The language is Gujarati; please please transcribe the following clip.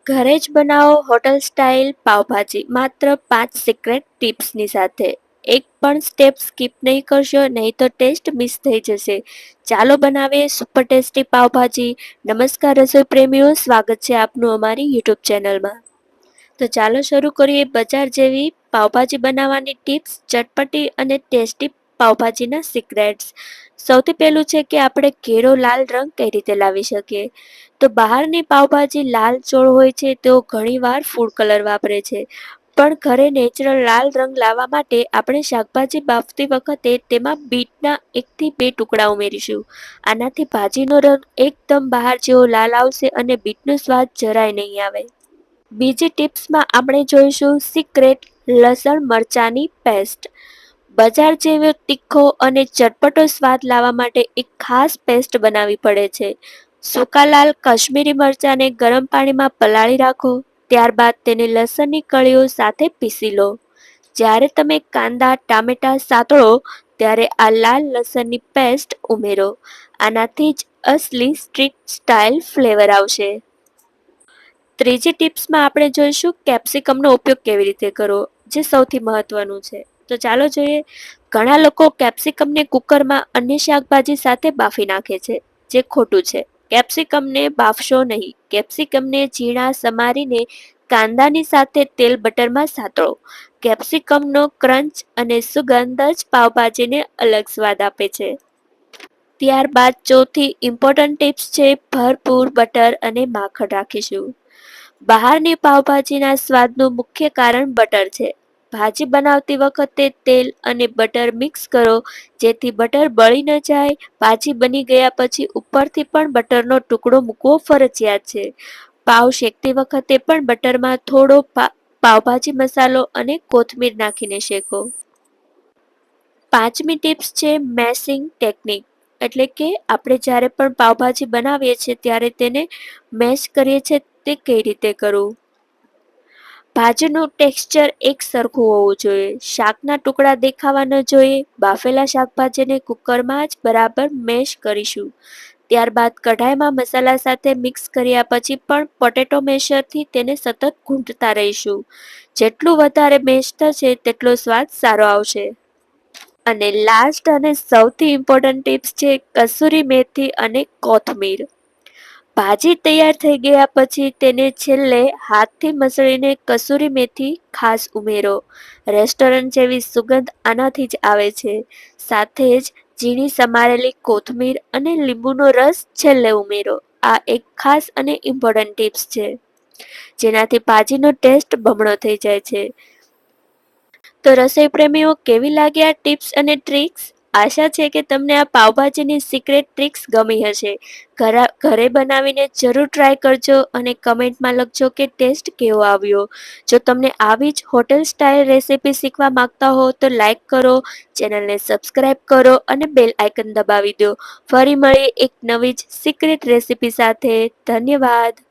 ઘરે જ બનાવો હોટલ સ્ટાઇલ પાવભાજી માત્ર 5 સિક્રેટ ટિપ્સની સાથે. એક પણ સ્ટેપ સ્કીપ નહીં કરશો, નહીં તો ટેસ્ટ મિસ થઈ જશે. ચાલો બનાવીએ સુપર ટેસ્ટી પાવભાજી. નમસ્કાર રસોઈ પ્રેમીઓ, સ્વાગત છે આપનું અમારી યુટ્યુબ ચેનલમાં. તો ચાલો શરૂ કરીએ બજાર જેવી પાવભાજી બનાવવાની ટિપ્સ, ચટપટી અને ટેસ્ટી પાવભાજીના સિક્રેટ્સ. સૌથી પહેલું છે કે આપણે ઘેરો લાલ રંગ કઈ રીતે લાવી શકીએ. તો બહારની પાવભાજી લાલ ચોળ હોય છે, તેઓ ઘણીવાર ફૂડ કલર વાપરે છે. પણ ઘરે નેચરલ લાલ રંગ લાવવા માટે આપણે શાકભાજી બાફતી વખતે તેમાં બીટના 1 થી 2 ટુકડા ઉમેરીશું. આનાથી ભાજીનો રંગ એકદમ બહાર જેવો લાલ આવશે અને બીટનો સ્વાદ જરાય નહીં આવે. બીજી ટિપ્સમાં આપણે જોઈશું સિક્રેટ લસણ મરચાની પેસ્ટ. બજાર જેવો તીખો અને ચટપટો સ્વાદ લાવવા માટે એક ખાસ પેસ્ટ બનાવવી પડે છે. સૂકા લાલ કાશ્મીરી મરચાંને ગરમ પાણીમાં પલાળી રાખો. ત્યારબાદ તેને લસણની કળીઓ સાથે પીસી લો. જ્યારે તમે કાંદા ટામેટા સાતળો ત્યારે આ લાલ લસણની પેસ્ટ ઉમેરો. આનાથી જ અસલી સ્ટ્રીટ સ્ટાઇલ ફ્લેવર આવશે. ત્રીજી ટિપ્સમાં આપણે જોઈશું કેપ્સિકમનો ઉપયોગ કેવી રીતે કરવો, જે સૌથી મહત્વનું છે. તો ચાલો જોઈએ. ઘણા લોકો કેપ્સિકમને કુકરમાં અન્ય શાકભાજી સાથે બાફી નાખે છે, જે ખોટું છે. કેપ્સિકમને બાફશો નહીં. કેપ્સિકમને ઝીણા સમારીને કાંદાની સાથે તેલ બટરમાં સાતળો. કેપ્સિકમનો ક્રંચ અને સુગંધ જ પાવભાજીને અલગ સ્વાદ આપે છે. ત્યારબાદ ચોથી ઇમ્પોર્ટન્ટ ટિપ્સ છે ભરપૂર બટર અને માખણ રાખીશું. બહારની પાવભાજીના સ્વાદનું મુખ્ય કારણ બટર છે. ભાજી બનાવતી વખતે તેલ અને બટર મિક્સ કરો, જેથી બટર બળી ન જાય. ભાજી બની ગયા પછી ઉપરથી પણ બટરનો ટુકડો મૂકવો ફરજિયાત છે. પાવ શેકતી વખતે પણ બટરમાં થોડો પાવભાજી મસાલો અને કોથમીર નાખીને શેકો. પાંચમી ટિપ્સ છે મેશિંગ ટેકનિક, એટલે કે આપણે જ્યારે પણ પાવભાજી બનાવીએ છીએ ત્યારે તેને મેશ કરીએ છીએ તે કઈ રીતે કરવું. ભાજીનું ટેક્સચર એક સરખું હોવું જોઈએ. શાકના ટુકડા દેખાવા ન જોઈએ. બાફેલા શાકભાજીને કુકરમાં જ બરાબર મેશ કરીશું. ત્યારબાદ કઢાઈમાં મસાલા સાથે મિક્સ કર્યા પછી પણ પોટેટો મેશરથી તેને સતત ઘૂંટતા રહીશું. જેટલું વધારે મેશ થશે તેટલો સ્વાદ સારો આવશે. અને લાસ્ટ અને સૌથી ઇમ્પોર્ટન્ટ ટિપ્સ છે કસૂરી મેથી અને કોથમીર. ભાજી તૈયાર થઈ ગયા પછી તેને છેલ્લે હાથથી મસળીને કસૂરી મેથી ખાસ ઉમેરો. રેસ્ટોરન્ટ જેવી સુગંધ આનાથી જ આવે છે. સાથે જ ઝીણી સમારેલી કોથમીર અને લીંબુનો રસ છેલ્લે ઉમેરો. આ એક ખાસ અને ઇમ્પોર્ટન્ટ ટિપ્સ છે, જેનાથી ભાજીનો ટેસ્ટ બમણો થઈ જાય છે. તો રસોઈ પ્રેમીઓ, કેવી લાગી આ ટિપ્સ અને ટ્રિક્સ? આશા છે કે તમને આ પાવભાજીની સિક્રેટ ટ્રિક્સ ગમી હશે. ઘરે બનાવીને જરૂર ટ્રાય કરજો અને કમેન્ટમાં લખજો કે ટેસ્ટ કેવો આવ્યો. જો તમને આવી જ હોટેલ સ્ટાઇલ રેસીપી શીખવા માંગતા હો તો લાઈક કરો, ચેનલને સબસ્ક્રાઇબ કરો અને બેલ આઇકન દબાવી દો. ફરી મળીએ એક નવી જ સિક્રેટ રેસીપી સાથે. ધન્યવાદ.